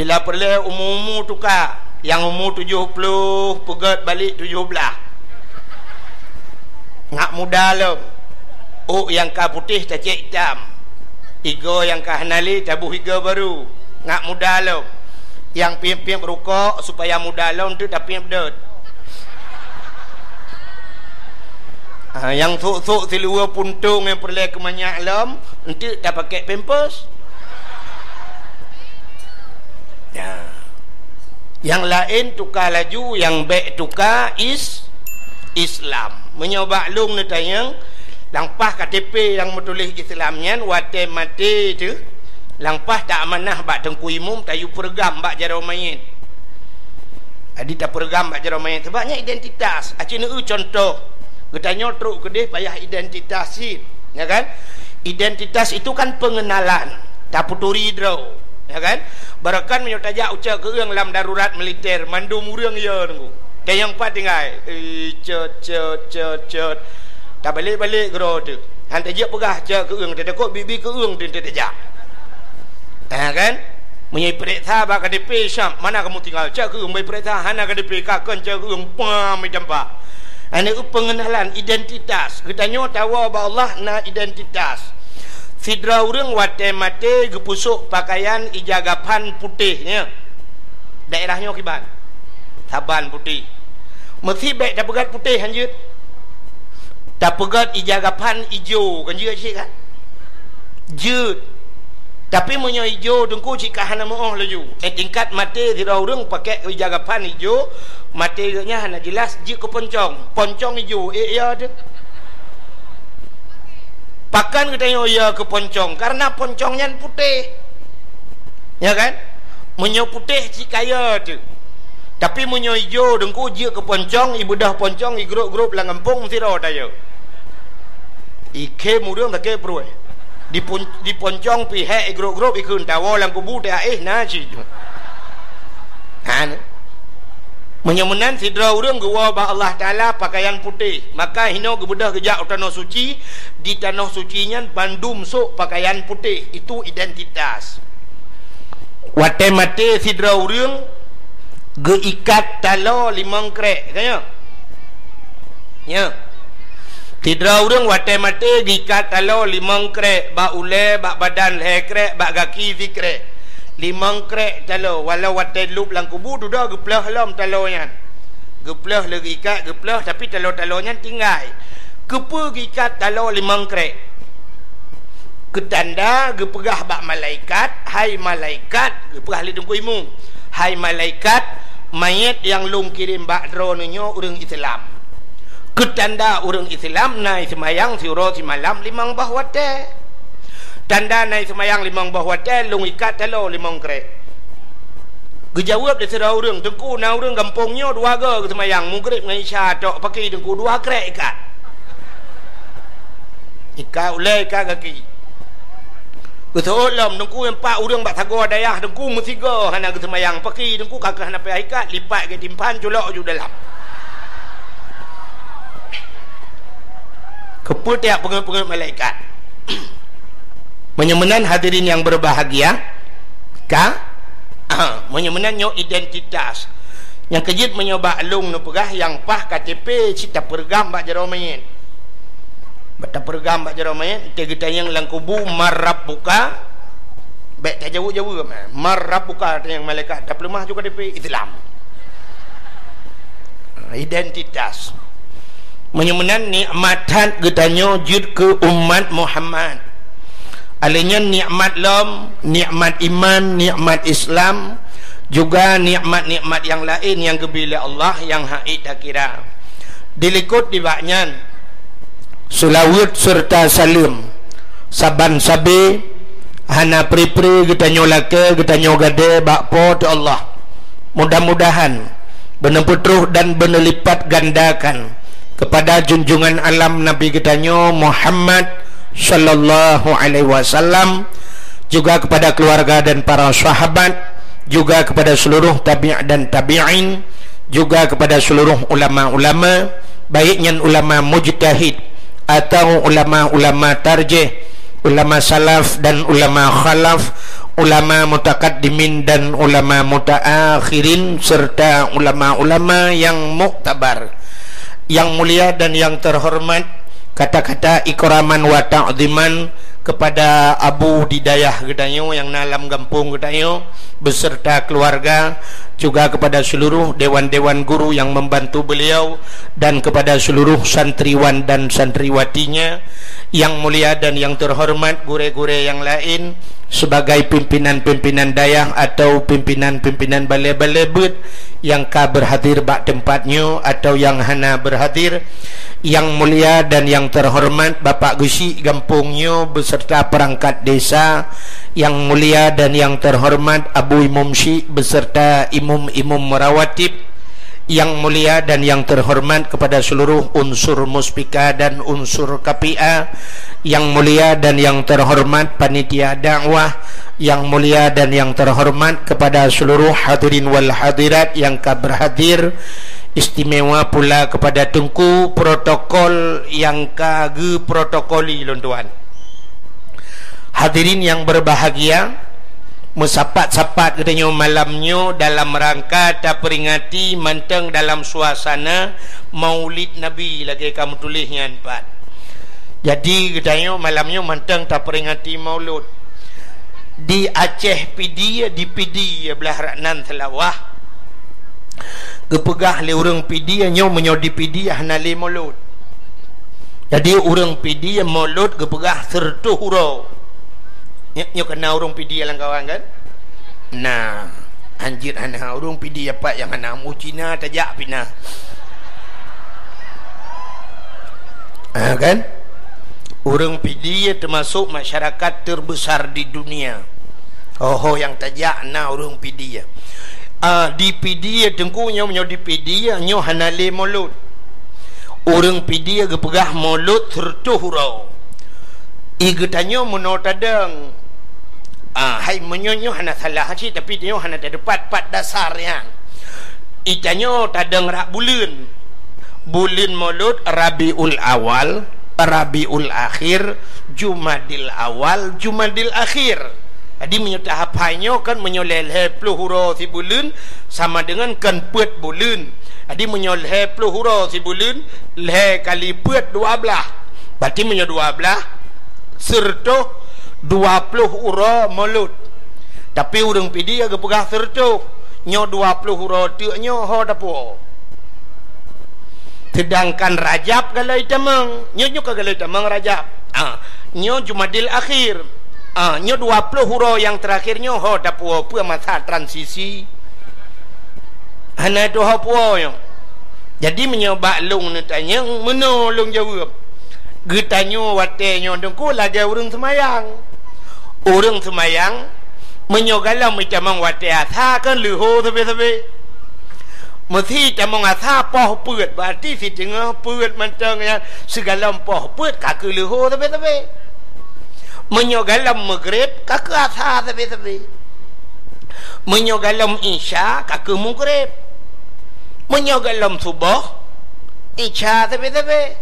Bila perlu umur-umur tukar, yang umur 70 pegat balik 17. Ngak muda lo. Oh yang ka putih tak cek hitam. Igo yang ka hanali tabuh igo baru. Ngak muda lo. Yang piam-piam rokok supaya muda lo tu tapi bedot. Yang sok-sok silua puntung yang perlu kemanyak lom nanti tak pakai pampers. Ya. Yang lain tukar laju, yang baik tukar Islam. Menyoba lung ni tanya, langpah KTP yang menulis Islamnya wate mati tu, langpah tak amanah bak tengku imum tayu pergam bak jarau mayit. Adi tak pergam bak jarau mayit sebabnya identitas. Acina contoh. Ketanya teruk kedih payah identitas sih, ya kan? Identitas itu kan pengenalan, tak puturi draw, ya kan? Barakan menyotajak ucap keung lam darurat militer, mandu murang ya nunggu. Dan yang empat tinggal, cet, tak balik gero tu. Hantar je pegah cak keung, tak takut bibi keung tu tak, ya kan? Menyai periksa bak KDP Syam, mana kamu tinggal? Cak keung bayi periksa, hana KDP kakon cak keung, pam jampak. Ini pengenalan identitas. Kita nyok tahu bahawa Allah na identitas. Sidra urang wate mate gepusuk pakaian ijagapan putihnya. Daerahnya kiban. Saban putih. Mesti baik dah pegat putih hanjut. Dah pegat ijagapan hijau kan juga cik kan? Jut. Tapi menyo hijau dengku jika hana moh laju. Tingkat mate sidra urang pakai ijagapan hijau. Materinya hanya jelas jik ke poncong hijau ya tu pakan katanya ya ke poncong karena poncongnya putih, ya kan? Menyo putih si kaya tu tapi menyo hijau dengku jik ke poncong ibu dah poncong i grup-grup lang kampung siro tayo ike murung tak ke perlu di poncong pihak i grup-grup ikun tawo lang kubu dah na si kan menyemenan sidra urang gua ba Allah Taala pakaian putih maka hino gebedah gejak tanah suci di tanah sucinya bandum sok pakaian putih itu identitas wate mate sidra urang geikat talo limang krek kaya ya sidra urang wate mate geikat talo limang krek ba ule ba badan le krek ba kaki zikrek limang krek talo walau wate lup lang kubu dah geplah lam talonya geplah lagi ikat geplah tapi talo-talonya tinggal kepa ikat talo limang krek ketanda gepegah bak malaikat hai malaikat gepegah li dengku imu hai malaikat mayat yang lung kirim bak drononyo urang Islam ketanda urang Islam nai semayang siro si malam limang bah wate tanda naik semayang limang bawah telung ikat telo limang krek gejawab dia serah urang tengku na urang kampungnya dua ke semayang mugrib dengan isya tok pakai tengku dua krek ikat ulai ikat kaki kesolam tengku empat urang bak sago dayah tengku mesiga hana ke semayang pakai tengku kakak hana payah ikat lipat ke timpan colok ju dalam keputiak pengen-pengen malaikat menyemenan hadirin yang berbahagia menyemenan nyo identitas yang kejit menyoba alung nu pegah yang pah KTP cita pergam bak jero mayit bata pergam bak jero mayit kita yang lang kubu marab buka baik tak jauh-jauh marab buka yang malaikat tak lemah juga KTP Islam identitas menyemenan nikmatan kita nyo jud ke umat Muhammad alanya nikmat lam, nikmat iman, nikmat Islam, juga nikmat-nikmat yang lain yang kebila Allah yang haid tak kira. Dilikut di baknyan sulawut serta salim saban sabi hana pri-pri kita nyolake kita nyogade bakpo tu Allah. Mudah-mudahan benar putruh dan benar lipat gandakan kepada junjungan alam Nabi kita nyo Muhammad sallallahu alaihi wasallam, juga kepada keluarga dan para sahabat, juga kepada seluruh tabi' dan tabi'in, juga kepada seluruh ulama-ulama, baiknya ulama mujtahid atau ulama-ulama tarjih, ulama salaf dan ulama khalaf, ulama mutakaddimin dan ulama mutaakhirin serta ulama-ulama yang muktabar, yang mulia dan yang terhormat. Kata-kata ikraman wa ta'ziman kepada Abu Didayah Gedanyo yang nalam Gampung Gedanyo beserta keluarga, juga kepada seluruh dewan-dewan guru yang membantu beliau, dan kepada seluruh santriwan dan santriwatinya yang mulia dan yang terhormat, gure-gure yang lain sebagai pimpinan-pimpinan dayah atau pimpinan-pimpinan balai-balai bet yang ka berhadir bak tempatnya atau yang hana berhadir. Yang mulia dan yang terhormat Bapak Gusi Gampungnya beserta perangkat desa, yang mulia dan yang terhormat Abu Imam Syekh beserta imam-imam merawatib, yang mulia dan yang terhormat kepada seluruh unsur muspika dan unsur KPA, yang mulia dan yang terhormat panitia dakwah, yang mulia dan yang terhormat kepada seluruh hadirin wal hadirat yang ka berhadir, istimewa pula kepada tengku protokol yang kage protokoli lontuan. Hadirin yang berbahagia, mesapat-sapat katanya malamnya dalam rangka tak peringati manteng dalam suasana Maulid Nabi, lagi kamu tulisnya empat. Jadi katanya malamnya manteng tak peringati Maulud. Di Aceh PD, di PD belah Raknan Telawah, kepegah le orang PD nyo menyo di PD hana le Maulud. Jadi orang PD Maulud kepegah sertuh hurau. Nyo kena orang PD yang kawan kan? Nah, anjir hana orang PD apa yang hana mu Cina tajak pina. Kan? Orang PD termasuk masyarakat terbesar di dunia. Oh yang tajak na orang PD ya. Di PD tengkunya menyo di PD nyo hana le Maulud. Orang PD kepegah Maulud sertuh hurau. Igetanyo menotadang. Hai menyonyo hana salah sih, tapi dia hana terdapat pat dasar yang itanyo tadang rak bulan Maulud Rabiul Awal, Rabiul Akhir, Jumadil Awal, Jumadil Akhir. Jadi menyutah hapainya kan menyoleh pluhuro si bulan sama dengan kan pet bulan. Jadi menyoleh pluhuro si bulan leh kali pet 12. Berarti menyo 12 serta 20 ura Maulud. Tapi urang PD agak pegah serta nyo 20 ura tu nyo ho dapo. Sedangkan Rajab galai tamang nyo kagalai tamang Rajab. Nyo Jumadil Akhir. Nyo 20 huruf yang terakhirnya ho dapo pu masa transisi. Hana tu ho puo yo. Jadi menyoba long ni tanya menolong jawab. Getanyo watenyo dengku lagi urang semayang. Urang semayang menyogalam macam wate atha kan luho tebe-tebe. Mesti tamang atha poh puet berarti si tengah puet macam yang segala poh puet kaki luho tebe-tebe. Menyogalam maghrib kaki atha tebe-tebe. Menyogalam isya kaki maghrib. Menyogalam subuh isya tebe-tebe.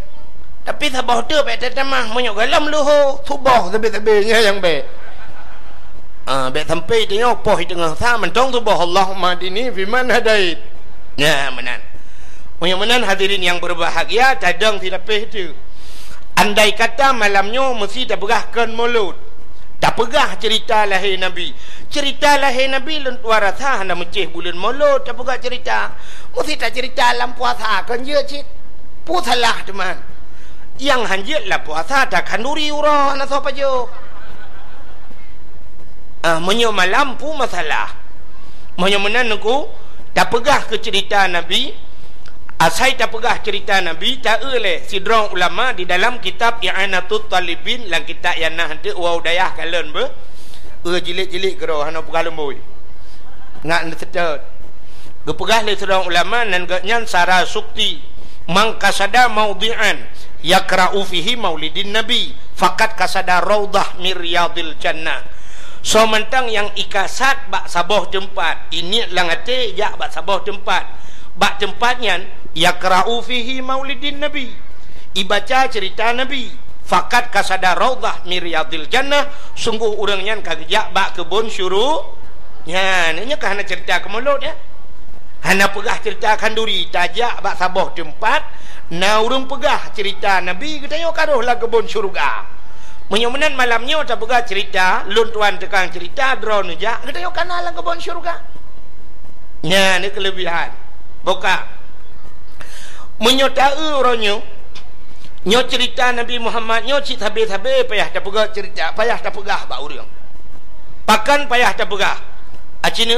Tapi sabah tu bet tamah menyogalam luho subuh tebe-tebe yang be. Bet sampai tengok poh tengah sa mentong subuh Allahumma dini fi man hadait. Ya menan. Menan hadirin yang berbahagia, cadang tidak peh tu. Andai kata malamnya mesti tak pegahkan Maulud. Tak pegah cerita lahir Nabi. Cerita lahir Nabi lentuar rasa hendak menceh bulan Maulud, tak pegah cerita. Mesti tak cerita dalam puasa kan je cik. Pusalah teman. Yang hanjit lah puasa tak kanduri urah nak apa je. Menyo malam pu masalah. Menyo menan aku tak pegah ke cerita Nabi. Asai tak pegah cerita Nabi tak oleh sidrong ulama di dalam kitab I'anatut Talibin lang kitab yang nah hente wau dayah kalen be. Jilik-jilik gero hana pegalem boy. Ngak netet. Gepegah le sidrong ulama nan nyan sara sukti mangkasada maudhi'an yakra'u fihi maulidin nabi faqat kasada raudah miryadil jannah. So mentang yang ikasat bak saboh tempat ini langate ya bak saboh tempat bak tempatnya yakra'u fihi maulidin nabi, ibaca cerita nabi fakat kasada raudhah miriyadil jannah, sungguh urang nyan kagejak bak kebun syurga. Ya, ni nya hana cerita ke mulut ya. Hana pegah cerita kanduri tajak bak sabah tempat, na urang pegah cerita Nabi kita yo karohlah kebun syurga. Menyomenan malamnya tak pegah cerita, lun tuan tekang cerita drone ja, kita yo kanalah kebun syurga. Ya, ni kelebihan. Boka. Menyotau oronyo nyo cerita Nabi Muhammad nyo cik habis-habis payah tak pegah cerita, payah tak pegah bak urang. Pakan payah tak pegah. Acina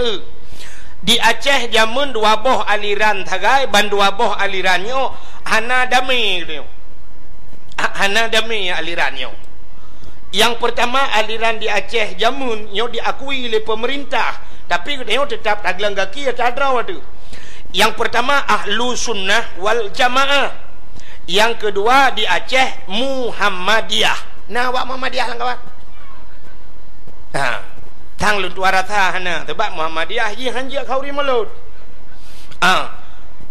di Aceh jamun dua boh aliran thagai ban dua boh alirannya hana damai tu. Hana damai alirannya. Yang pertama aliran di Aceh jamun nyo diakui oleh pemerintah, tapi nyo tetap taglang kaki atau adraw tu. Yang pertama ahlu sunnah wal jamaah. Yang kedua di Aceh Muhammadiyah. Nah, wak Muhammadiyah lah kawan. Tang lun tuara tha hana tebak Muhammadiyah ji hanja khauri malut.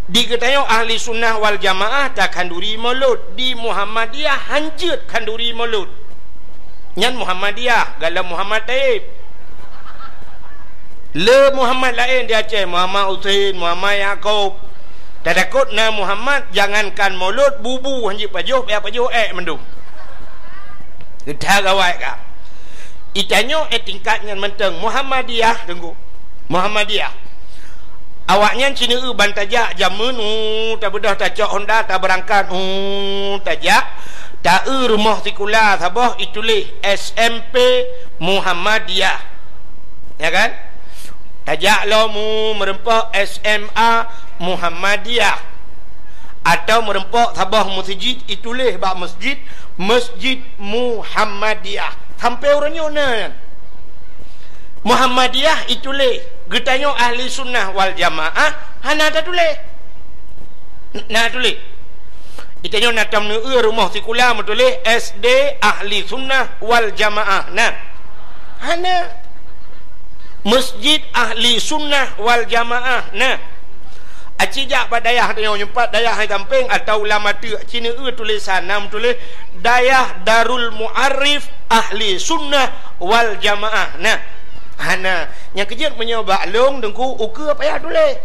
Di ketayo ahli sunnah wal jamaah tak kanduri malut, di Muhammadiyah hanjut kanduri malut. Nyan Muhammadiyah galam Muhammad Taib. Le Muhammad lain di Aceh, Muhammad Usain, Muhammad Yaakob. Tak takut na Muhammad, jangankan mulut bubu hanjut pajuh mendung. Kita gawai ka. Itanyo tingkatnya menteng Muhammadiyah tunggu. Muhammadiyah. Awaknya cina bantajak jamun tak bedah tak cok Honda tak berangkat tajak tak rumah tikula sabah itulah SMP Muhammadiyah. Ya kan? Tajak lo mu merempak SMA Muhammadiyah atau merempak sabah masjid itulah bak masjid Muhammadiyah. Sampai orangnya na Muhammadiyah itulah getanya ahli sunnah wal jamaah hana ada tulis. Nah tulis. Itanya natam nu rumah sikula tulis SD ahli sunnah wal jamaah. Nah. Hana masjid ahli sunnah wal jamaah. Nah. Acijak badayah tanya nyempat dayah hai tamping atau ulama tu Cina tulisan nam tulis dayah Darul Muarif ahli sunnah wal jamaah. Nah, hana yang kejut menyoba long dengku uka payah tulis.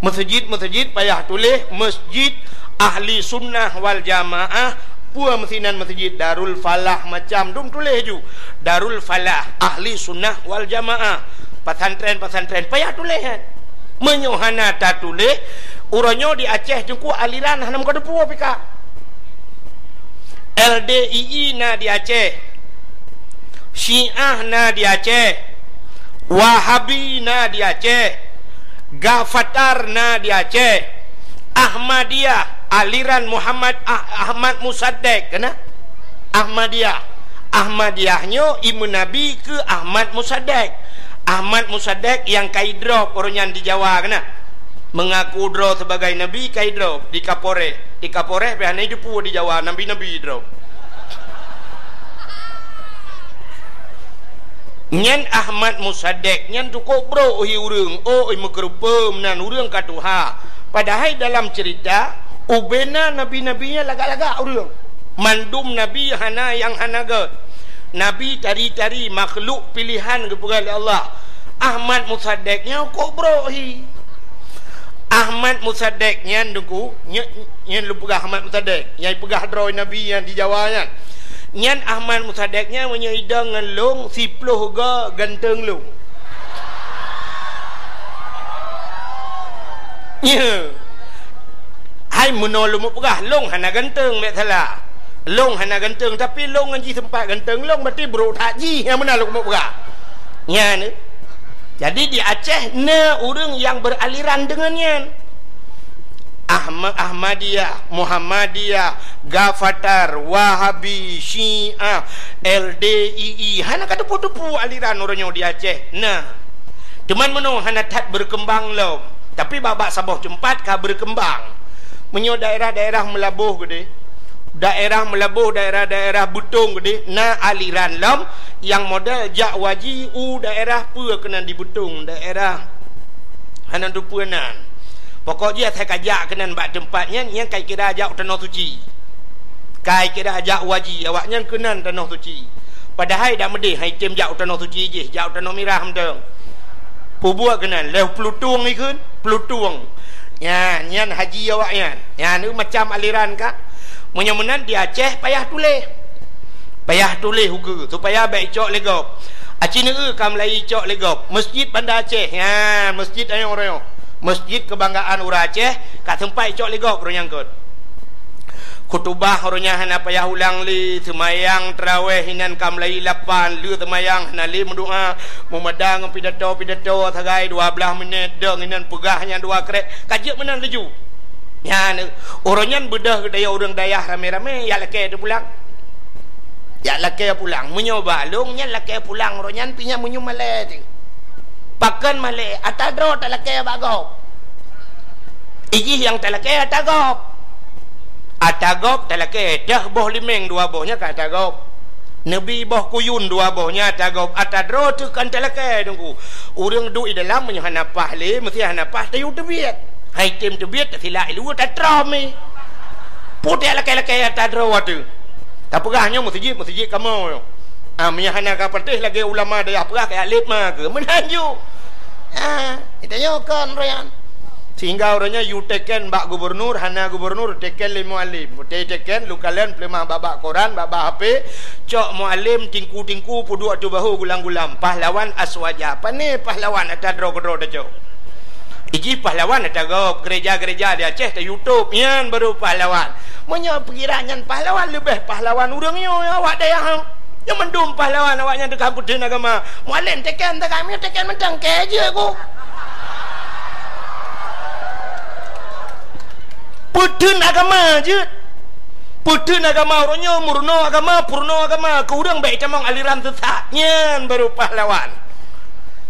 Masjid payah tulis masjid ahli sunnah wal jamaah. Pua mesinan masjid Darul Falah macam dum tulis ju Darul Falah ahli sunnah wal jamaah. Pesantren payah tulis kan. Menyohana tak tulis uranyo di Aceh jengku aliran hanam ka depu pika. LDII na di Aceh, Syiah na di Aceh, Wahabi na di Aceh, Gafatar na di Aceh, Ahmadiyah aliran Muhammad Ahmad Musaddek kena Ahmadiyahnya Ibu Nabi ke Ahmad Musaddek. Ahmad Musaddek yang kaidrop orangnya di Jawa kena mengaku draw sebagai Nabi kaidrop di Kapore pihaknya hidup di Jawa Nabi drop. Nyan Ahmad Musaddek nyan tu bro urang mekerupa menan urang katuha. Padahal dalam cerita ubena nabi-nabinya lagak-lagak urang. Mandum Nabi hana yang hanaga. Nabi tari-tari makhluk pilihan kepada Allah. Ahmad Musaddeknya bro Ahmad Musaddeknya nunggu nyan lu pegah Ahmad Musaddek yang pegah droy Nabi yang di Jawa kan. Nyan Ahmad Musaddeknya menyaidang dengan long siploh ga ganteng long. Ya. Hai menolong pegah long hana ganteng mek salah. Long hana ganteng tapi long anji sempat ganteng long berarti bro takji yang mana long mau pegah. Ya ni. Jadi di Aceh na orang yang beraliran dengannya. Ahmadiyah, Muhammadiyah, Gafatar, Wahabi, Syiah, LDII, hana kata putu-putu aliran orangnya di Aceh. Nah, cuman menung hana tak berkembang lo. Tapi babak sabah tempat kah berkembang. Menyo daerah-daerah melabuh gede. Daerah butung gede. Na aliran lam yang model jak waji daerah pua kena di butung. Daerah hana tu puanan. Pokok dia saya kajak kenan bak tempatnya yang kai kira ajak tanah suci. kai kira ajak waji awaknya kenan tanah suci padahal dak medih hai tem jau tanah suci je jau tanah merah mendeng pubuak kenan leh pelutung ni kun pelutung ya nyan haji awaknya ya ni macam aliran kak menyemenan di Aceh payah tulis hukum supaya baik cok legop acina kam lai cok legop masjid Bandar Aceh ya masjid ayong royo masjid kebanggaan orang Aceh kat tempat cok legop royang kot kutubah ronya hana payah ulang li semayang tarawih hinan kam lai 8 lu semayang hana li mendoa memadang pidato sagai 12 minit deng hinan pegahnya 2 krek kajak menan leju ya orangnya bedah daya orang dayah rame-rame ya laki tu pulang menyoba lungnya laki pulang orangnya pinya menyu malai tu pakan malai atadro tak laki bagop iji yang tak laki atagop tak laki dah boh limeng 2 bohnya kat atagop Nabi boh kuyun 2 bohnya atagop atadro tu kan tak laki tunggu orang duduk di dalam menyohanapah le mesti hanapah tayu tebiat hai tim tebiat tak silap lu tak trami putih laki-laki atadro tu tak pegahnya masjid kamu menyahana ka pertih lagi ulama daya pegah ke alif mah ke menanju ditanya kan royan sehingga orangnya you teken bak gubernur hana gubernur teken le muallim teken lu kalian pelemah babak Quran babak HP cok muallim tingku pudu atu bahu gulang-gulam pahlawan aswaja apa ni pahlawan atadro-gedro dah cok iji pahlawan atagop gereja-gereja di Aceh di YouTube yan baru pahlawan menyo perkiraan pahlawan lebih pahlawan urangnya awak daya yang mendum pahlawan awaknya dekat putih agama muallim teken tak kami teken mentang keje aku putih agama je putih agama orangnya murno agama purno agama ke urang baik camang aliran sesatnya baru pahlawan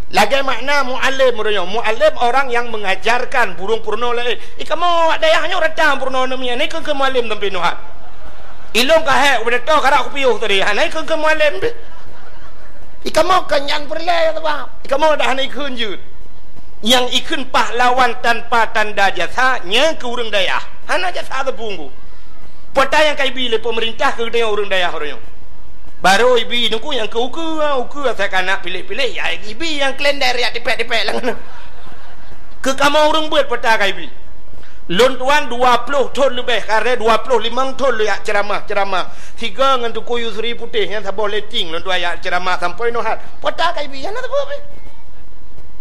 lagi makna mu'alim mu'alim orang yang mengajarkan burung purno lain kamu dayahnya redam purno namanya ni ke mu'alim tempi nuhat ilong kahek udah tahu karak kupiuh tadi hanai ke mu'alim kamu kenyang perleh kamu dah hanai kunjut yang ikun pahlawan tanpa tanda jasanya ke urang dayah hana jasa tepunggu pota yang kaibi le pemerintah ke dia urang dayah orangnya baru ibi nunggu yang ke uku saya kanak pilih-pilih ya ibi yang klender ya dipek-dipek lah ke kamu orang buat peta ibi lon tuan 20 ton lebih karena 25 ton ya ceramah 3 dengan tu kuyu seri putih yang tak boleh ting lon tuan ya ceramah sampai nuhat peta ibi yang tak boleh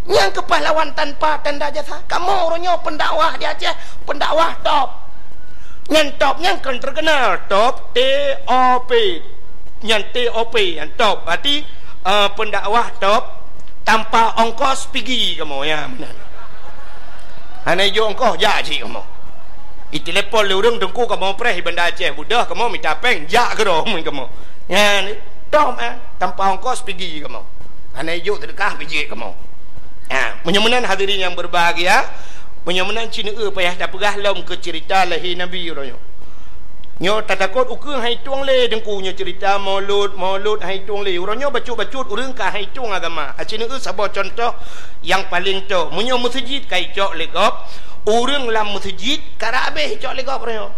yang kepahlawan tanpa tanda jasa kamu orangnya pendakwah di Aceh pendakwah top yang terkenal top TOP yang TOP yang top berarti pendakwah top tanpa ongkos pergi kamu ya benar hanya jo ongkos jaji kamu itelepon le urang tengku kamu preh Bandar Aceh budah kamu minta peng jak ke dong kamu ya ni top tanpa ongkos pergi kamu hanya jo terkah biji kamu menyemenan hadirin yang berbahagia menyemenan Cina payah dah pegah lom ke cerita lahir Nabi orangnya nyo tak takut ukur hai tuang le dengkunya cerita maulud hai tuang le orangnya bacut urang ka hai tuang agama Cina sabo contoh yang paling tu munyo masjid kai cok legop urang lam masjid karabe cok legop orangnya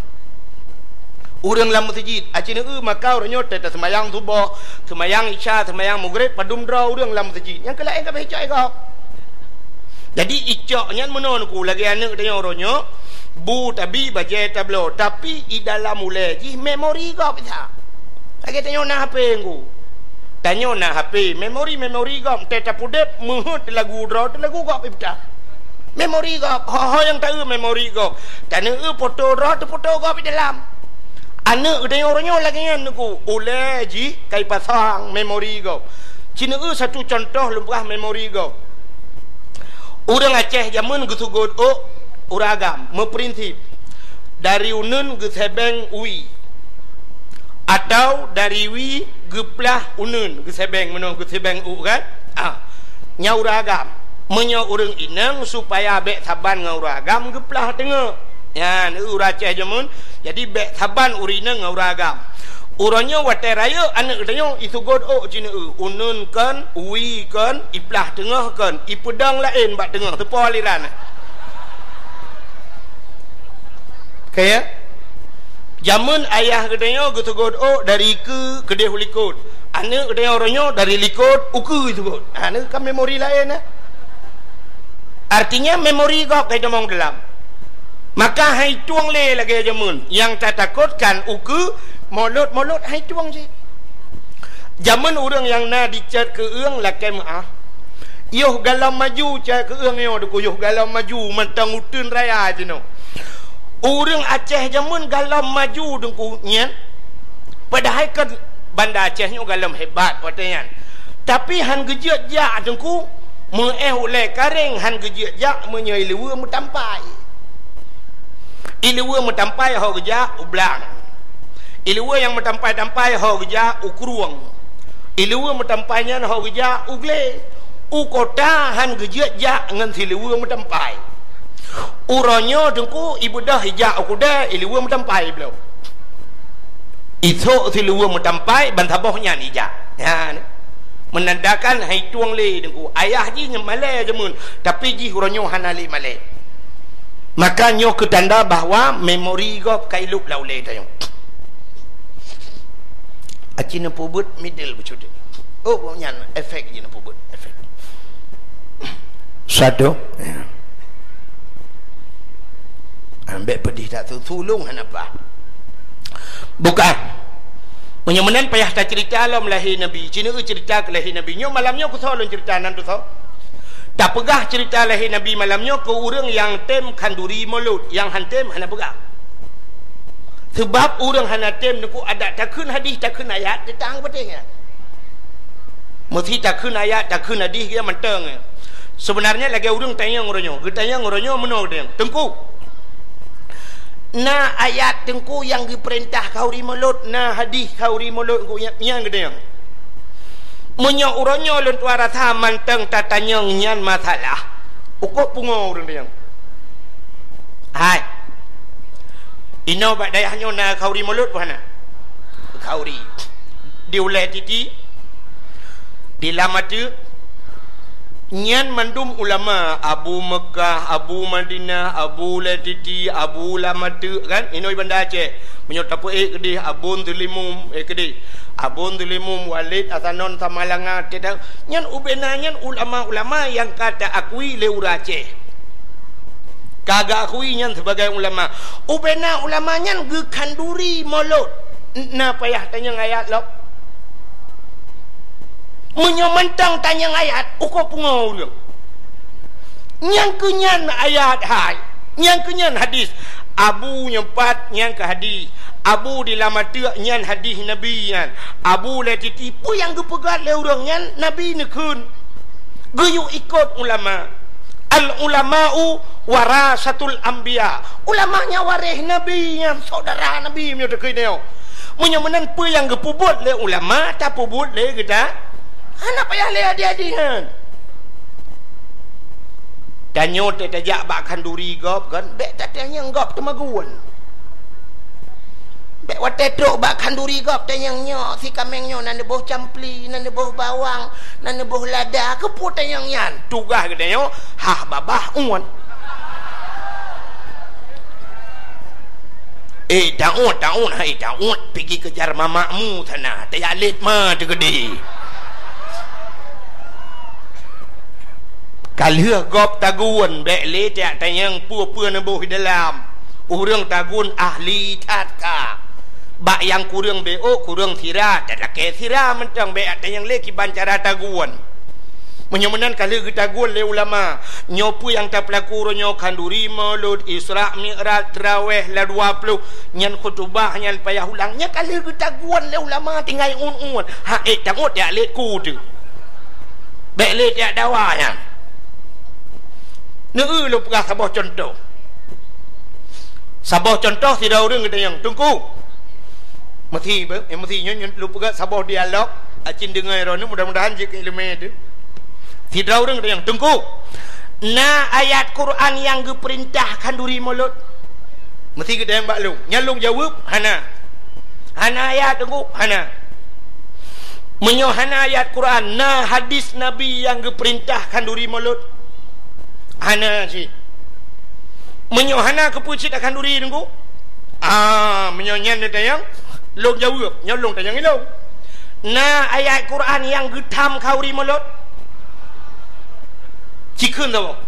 urang lam masjid Cina maka orangnya tak sembahyang subuh sembahyang isya sembahyang maghrib padum draw urang lam masjid yang kelain ka cok legop jadi icoknya menonku lagi anak tanya orangnya bu tabi bajai tablo tapi di dalam mulai ji memori kau bisa lagi tanya nak HP aku tanya nak HP memori kau teta pudep muhut lagu draw lagu kau bisa memori kau yang tahu memori kau tanya foto draw tu foto kau di dalam anak tanya orangnya lagi anakku oleh ji kai pasang memori kau Cina satu contoh lumpah memori kau orang Aceh zaman gesugod uragam memprinsip dari unun ke sebeng ui atau dari wi geplah unun ke sebeng menung ke sebeng u kan nya uragam menyo urang inang supaya bek saban ngau uragam geplah tengah ya ni ura Aceh jamun jadi bek saban urina ngau uragam uranya watai raya anak tanya isugod Cina unun kan ui kan iplah tengah kan ipedang lain bak tengah tepa aliran kaya Jamun ayah katanya gitu dari ke kedai likut. Anak katanya orangnya dari likut uke itu god. Anak kan memori lain Artinya memori kau kita mau dalam. Maka hai tuang le lagi jamun. Yang tak takutkan uke mulut hai tuang je. Jamun orang yang na dicat ke uang lakai maaf. Yoh galam maju cat ke uang yo deku yoh galam maju mentang utun raya je no. Orang Aceh jamun galam maju dengku nyen. Padahal kan Banda Aceh ni galam hebat patanya. Tapi han gejiat jak dengku oleh kareng han gejiat jak menyai lewa metampai. Ilewa metampai ho geja ublang. Ilewa yang metampai-tampai ho geja ukruang. Ilewa metampainya ho geja ugle. Ukota han gejiat jak ngan silewa metampai. Uronyo dengku ibu dah hijak ukuda ilewa metampai beliau. Itu silewa metampai bantabohnya hijak. Ya ni. Menandakan hai tuang le dengku ayah ji nyemale jamun tapi ji uronyo hanali male. Maka nyo ketanda bahawa memori gop kailuk laule tayong. Acina pubut middle bercud. Oh nyan efek ji na pubut efek. Satu. Ya. Ambek pedih tak tolong apa? Bukan. Menyemenan payah tak cerita alam lahir Nabi. Cina cerita ke lahir Nabi. Nyo malamnya aku tahu cerita nan tu tahu. Tak pegah cerita lahir Nabi malamnya ke orang yang tem kanduri mulut, yang hantem hana pegah. Sebab orang hana tem nuku ada takun hadis takun ayat datang betulnya. Mesti takun ayat takun hadis dia mentang. Sebenarnya lagi orang tanya ngoronyo, getanya ngoronyo menol dia. Tengku. Na ayat tengku yang diperintah kau ri mulut, na hadis kau ri mulut ku yang gede yang. Menyo uronyo lun tuara tha manteng tatanya nyan masalah. Ukok pungo urang dia. Hai. Ino bak dayahnya na kau ri mulut pana. Kau ri. Diulai titi. Dilamatu nyan mandum ulama Abu Mekah, Abu Madinah, Abu Latiti, Abu Lamatu kan inoi Banda Aceh menyot apa kedih Abun Tulimum kedih Abun Tulimum Walid Asanon Tamalanga tidak nyan ubena nyan ulama-ulama yang kata akui le Aceh kagak akui nyan sebagai ulama ubena ulama nyan ge kanduri mulut na payah tanya ayat lok menyomantang tanya ayat uko pungo lu nyang kenyan ayat hai nyang kenyan hadis Abu nyempat nyang ke hadis Abu dilamatu nyan hadis Nabi nyan Abu le titipu yang gepegat le urang nyan Nabi nekun geyu ikut ulama al ulama'u warasatul anbiya ulamanya waris Nabi nyan saudara Nabi myo dekui neo menyomenan pe yang gepubut le ulama tak pubut le kita anak payah le adik-adik kan. Tanyo te tajak bak kanduri gop kan. Bek tatanya gop temaguan. Bek wate truk bak kanduri gop tanya nyok si kamengnya nan boh campli, nan boh bawang, nan boh lada keput tanya nyan. Tugah ke tanyo, hah babah uan. Taun, hai taun pergi kejar mamakmu sana. Tayak let mah tegedi. Kalau gop tagun bek le tak tayang pua-pua nabuh dalam urang tagun ahli tatka bak yang kurang beo kurang sira tak lake sira mentang bek tayang le ki bancara tagun menyemenan kalau tagun le ulama nyopu yang tak pelaku nyo kanduri maulud Isra Mi'raj tarawih la 20 nyan khutbah nyan payah ulangnya kalau tagun le ulama tinggal un ha tangut tak le ku tu bek le tak dawanya lu pegah sabah contoh tidak orang kita yang tunggu mesti lu pegah sabah dialog acin dengar rono mudah-mudahan jika ilmu itu tidak orang kita yang tunggu na ayat Quran yang diperintahkan duri mulut mesti kita yang baklung nyalung jawab hana ayat tunggu hana menyohana ayat Quran na hadis Nabi yang diperintahkan duri mulut hana si menyohana kepucit akan duri tunggu Menyanyian dia tayang long jawab nyolong tayang ini long. Nah ayat Quran yang getam kauri mulut cikun tau.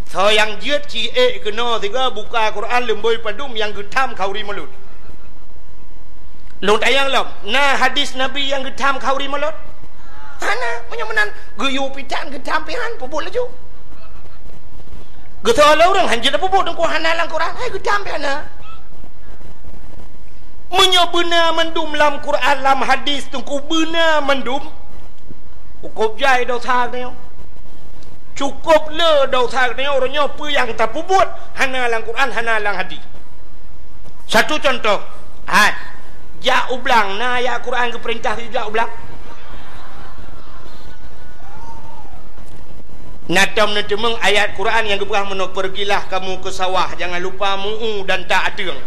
So yang jiat ci kena tiga buka Quran lemboi padum yang getam kauri mulut. Long tayang long. Nah hadis Nabi yang getam kauri mulut. Hana menyemenan geyu pitan getam pihan puput laju. Getol orang hanjit puput dengku hana lang Quran. Hai getam pihan. Menyebena mendum lam Quran lam hadis tengku bena mendum. Cukup jai dau thang ni. Cukup le dau thang ni orangnya apa yang tak puput hana lang Quran hana lang hadis. Satu contoh. Ja ublang na ayat Quran ke perintah ja ublang. Natam netemeng ayat Quran yang keberah menok pergilah kamu ke sawah jangan lupa mu'u dan tak adeng.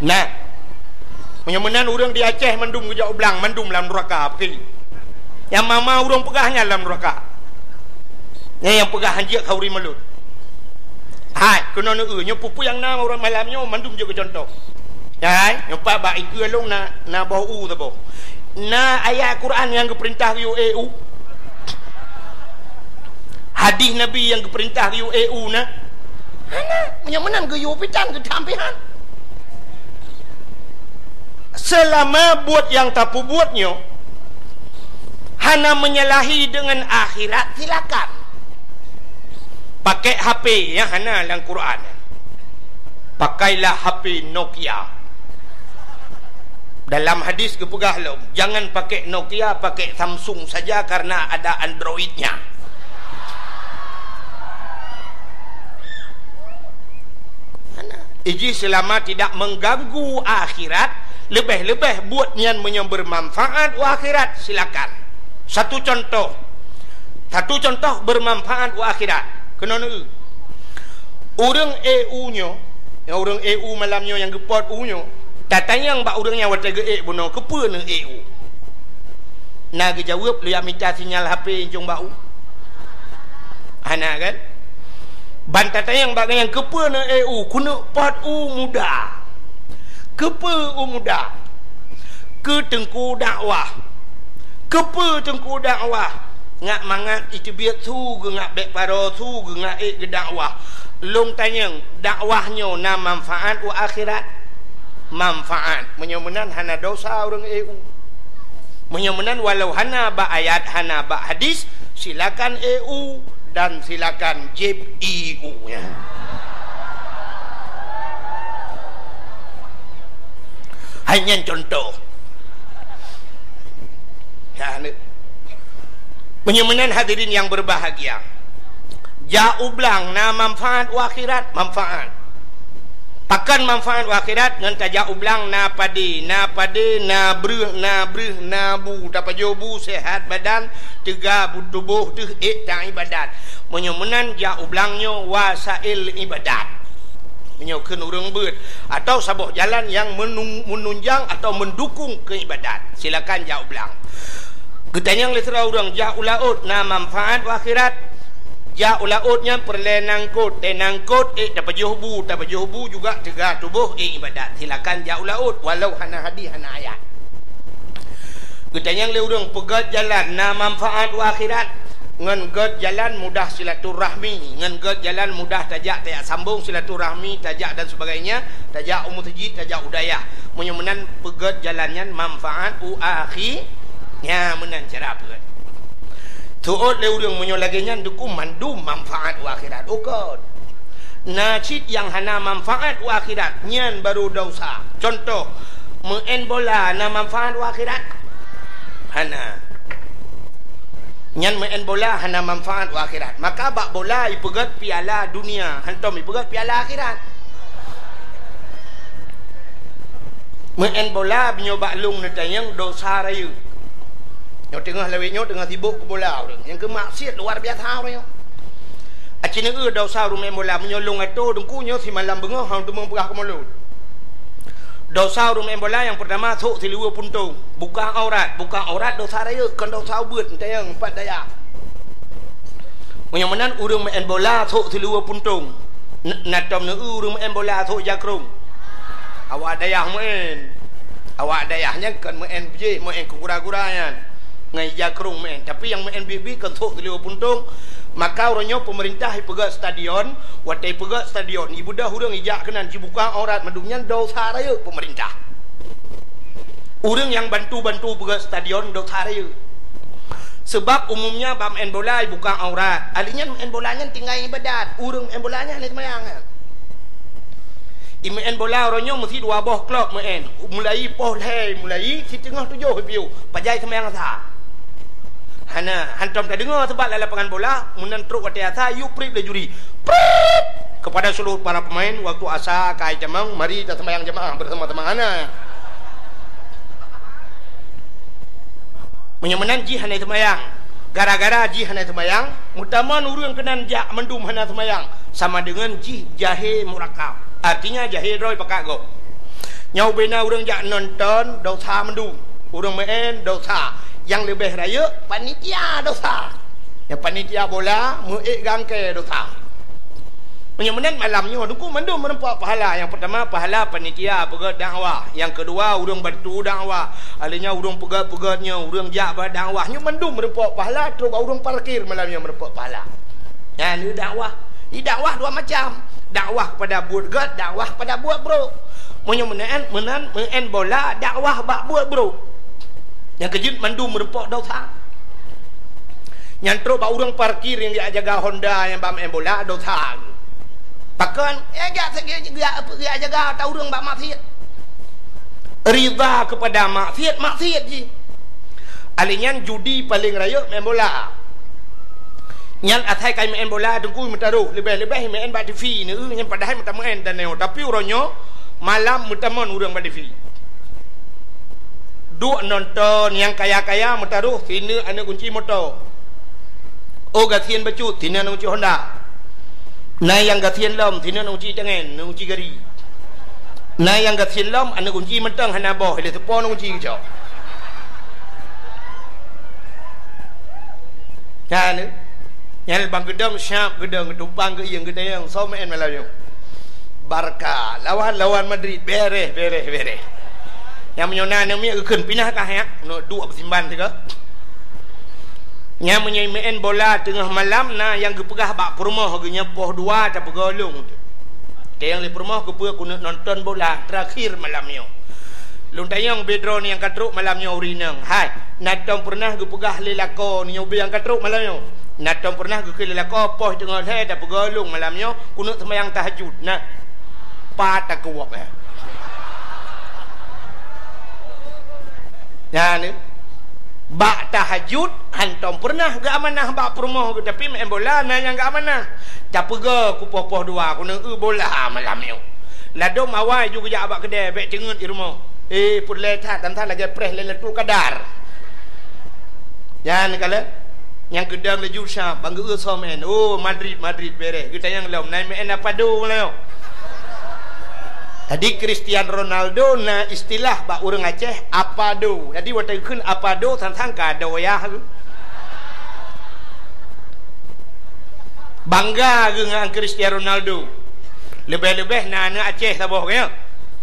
Nah menyemenan orang di Aceh mendum ke ja ublang mendum dalam neraka pergi. Yang mama orang pegahnya dalam neraka. Yang pegah hanjik kauri melut. Kena neu pupu yang na orang malamnya mandum juga contoh. Ya, nyopa ba iku long na bau tu boh. Na ayat Quran yang keperintah yu EU. Hadis Nabi yang keperintah yu EU na. Menyemenan ke yu pitan ke tampihan. Selama buat yang tak buatnya hana menyalahi dengan akhirat silakan. Pakai HP yang hana dalam Quran. Pakailah HP Nokia. Dalam hadis kepegah lo, jangan pakai Nokia, pakai Samsung saja karena ada Androidnya. Iji selama tidak mengganggu akhirat, lebih-lebih buat yang bermanfaat akhirat silakan. Satu contoh bermanfaat akhirat. Kenapa? Orang EU nya, orang EU malamnya yang gepot U nya, tatanya yang bak orang yang watai ge buno kepa ne EU. Nak jawab lu yang minta sinyal HP jong bau. Ana kan? Ban tatanya yang bak yang kepa ne EU, kuna pot U muda. Kepa U muda. Ke tengku dakwah. Kepa tengku dakwah. Ngak mangat itu biar tu ngak bek paro tu ngak ke dakwah. Long tanyang dakwahnya na manfaat u akhirat. Manfaat menyemenan hana dosa orang EU. Menyemenan walau hana ba ayat hana ba hadis silakan EU dan silakan jeb EU ya. Hanya contoh. Ya ni penyemenan hadirin yang berbahagia. Ja ublang na manfaat akhirat manfaat. Pakan manfaat akhirat ngan taja ublang na padi na breh na bu dapat jobu sehat badan tega tubuh tu tak ibadat. Menyemenan ja ublangnya wasail ibadat. Menyokun urang beut atau sabuh jalan yang menunjang atau mendukung keibadat. Silakan ja ublang. Ketanyang litera orang ja ulaut na manfaat akhirat. Ja ulautnya perlenangkut tenangkut dapat juhbu juga tegak tubuh ibadat. Silakan ja ulaut walau hana hadis hana ayat. Ketanyang le orang pegat jalan na manfaat akhirat. Ngan gad jalan mudah silaturahmi, ngan gad jalan mudah tajak sambung silaturahmi, tajak dan sebagainya, tajak umur tajid, tajak udayah. Menyemenan pegat jalannya manfaat akhir. Ya menan cara apa? Tuot le urang menyolaginya dukung mandum manfaat akhirat. Ukot. Najid yang hana manfaat akhirat nyan baru dosa. Contoh, main bola na manfaat akhirat. Hana. Nyan main bola hana manfaat akhirat. Maka bak bola ipegat piala dunia, hantom ipegat piala akhirat. Main bola binyoba lung netayang dosa rayu. Yang tengah lewetnya tengah tibuk ke bola orang. Yang ke maksiat luar biasa orang. Acina dosa rumah bola menyolong itu dengkunya si malam bengah hang tu mempegah ke mulut. Dosa rumah bola yang pertama sok si liwa puntung. Buka aurat dosa raya kan dosa beut tayang empat daya. Menyemenan urang main bola thok selua puntung. Natom ne urang main bola thok jakrung. Awak dayah main. Awak dayahnya kan main biji, main kura-kurayan. Ngai jakrung main. Tapi yang main bibi kan thok selua puntung. Maka orangnya pemerintah pegat stadion, watai pegat stadion. Ibu dah urang ijak kenan cibuka aurat medungnya dosa raya pemerintah. Urang yang bantu-bantu pegat stadion dosa raya. Sebab umumnya bam main bola buka aurat. Alinya main bolanya tinggal ibadat. Urang main bolanya ni semayang. Main bola orangnya mesti 2 boh klub main. Mulai poh leh, mulai si tengah 7 piu. Pajai semayang sah. Hana hantam tak dengar sebab dalam lapangan bola munan truk watai asa you prip le juri. Prip kepada seluruh para pemain waktu asa kai jamang mari kita sembahyang jemaah bersama-sama hana. Menyemenan ji hana sembahyang. Gara-gara ji hana sembahyang, mutaman urang kenan jak mendum hana sembahyang sama dengan ji jahe murakab. Artinya jahe roi pakak go. Nyau bena urang jak nonton dosa mendum. Urang main dosa. Yang lebih raya panitia dosa. Yang panitia bola muik gangke dosa. Menyemenan malamnya dukung mendum menempat pahala. Yang pertama pahala panitia pegat dakwah. Yang kedua urang bantu dakwah. Alinya urang pegat-pegatnya, urang jabat dakwahnya mendum menempat pahala. Terus urang parkir malamnya menempat pahala. Ya ni dakwah. Ini dakwah 2 macam. Dakwah kepada buat gat, dakwah kepada buat bro. Menyemenan main bola dakwah bak buat bro. Yang kejut mandu merepok dosa. Yang terus bak urang parkir yang dia jaga Honda yang bak main bola dosa. Pakan dia jaga tak urang bak maksiat. Rida kepada maksiat je. Alinyan judi paling raya main bola. Yang atai kai main bola dengku mentaruh lebih-lebih main bak TV ni yang padahal menta main dan neo tapi urangnya malam mentaman urang bak TV. Duk nonton yang kaya-kaya mentaruh sini ana kunci motor. Oh gatien bacut sini ana kunci Honda. Nah yang gatien lom sini ana kunci tangan, ana kunci gari. Nah yang gatien lom ana kunci mentang hana boh, dia tepo ana kunci kejau. Ya ni. Yang bang gedang syap gedang tumpang ke yang gedang so main malam. Barca lawan Madrid beres. Yang menyona ni keun pindah kah ya no 2 bersimban juga. Yang main bola tengah malam nah yang gepegah bak perumah genya poh 2 tak pegolong tu. Dia yang di perumah gepegah guna nonton bola terakhir malamnya. Lung tayang bedron yang katruk malamnya urinang. Hai, natong pernah gepegah lelako ni ubi yang katruk malamnya. Natong pernah geke lelako poh tengah le tak pegolong malamnya guna sembahyang tahajud. Nah, patah kuwak ya. Ya ni bak tahajud hantom pernah gak amanah bak perumah tapi main bola nah yang gak amanah tak pega ku poh-poh 2 ku nang bola malam ni ladom awai juga jak abak kedai bek cengut di rumah pun letat tantan lagi preh leletul kadar ya ni kala yang kedang le jusha bangga so main Madrid beres kita yang lom nai main apa do leo. Tadi Cristiano Ronaldo na istilah bak urang Aceh apado. Jadi watai keun apado tantang kado ya. Bangga dengan Cristiano Ronaldo. Lebih-lebih na anak Aceh saboh ya.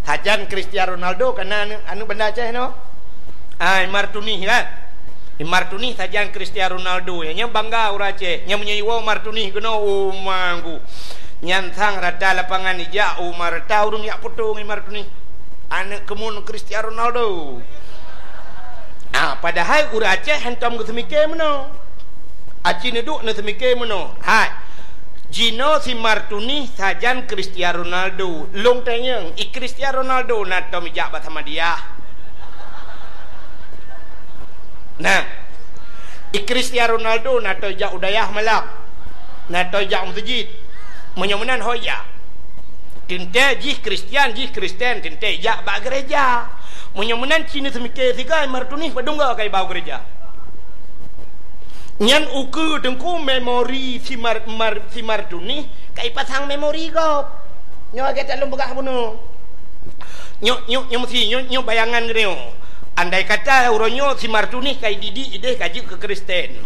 Tajan Cristiano Ronaldo kana anu benda Aceh no. Martuni kan. Martuni tajan Cristiano Ronaldo nya bangga urang Aceh. Nya menyewa Martuni kena manggu. Nyantang rata lapangan ija Umar tahu yak potong Umar ni anak kemun Cristiano Ronaldo. Padahal urang Aceh hantam ke semike meno. Aci neduk na semike meno. Jino si Martuni sajan Cristiano Ronaldo. Long tanyang Cristiano Ronaldo na tom ija bat sama dia. Nah, Cristiano Ronaldo na to ija udayah malak. Na to ija masjid. Menyemenan hoya tinte jih Kristian tinte jak bak gereja menyemenan Cina semike sikai Martuni padungga kai bau gereja nyan uku tengku memori si Martuni kai pasang memori gop nyo kita lum begah bunuh nyo mesti nyo bayangan gini andai kata uronyo si Martuni kai didi ide kaji ke Kristen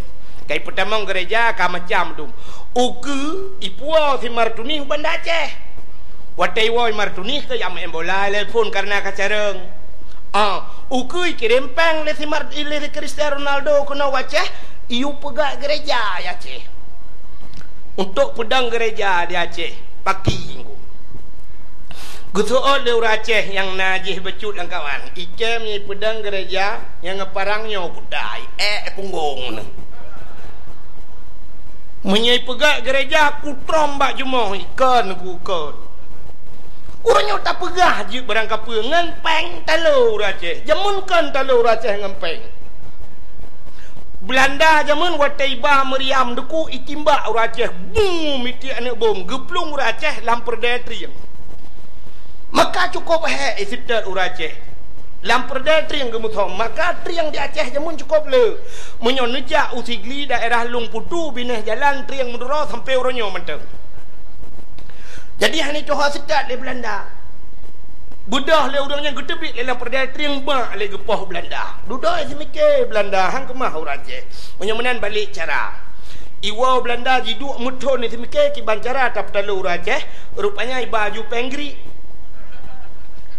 Kai pertama gereja ka macam tu. Uku ipuo si Martuni banda Aceh. Watai woi Martuni ke yang embola telepon karena kacareng. Uku kirim peng le si Cristiano Ronaldo kena Aceh, iu pegak gereja ya Aceh. Untuk pedang gereja di Aceh, pagi minggu. Gutuol le Aceh yang najih becut dan kawan. Ikem ni pedang gereja yang ngeparangnya kudai punggung ni. Menyai pegak gereja ku trombak jumoh ikan ku kon. Urangnya tak pegah je barang kapa ngempeng talur Aceh. Jamun kan talur Aceh ngempeng. Belanda jamun watai bah meriam deku itimbak Aceh. Boom iti anak bom geplung Aceh lampar detri. Maka cukup isitat Aceh. Lampar detri yang gemuthom. Maka triang di Aceh jamun cukup le. Menyon nejak usigli daerah Lung Putu binah jalan triang mendurau sampai orangnya mentang. Jadi hani coha sedat le Belanda. Budah le urangnya gedebik le lampar detri yang bak le gepoh Belanda. Duduk semikir Belanda hang kemah Aceh. Menyomenan balik cara. Iwa Belanda jiduk muton ni semikir kiban cara tap talur Aceh. Rupanya baju penggri.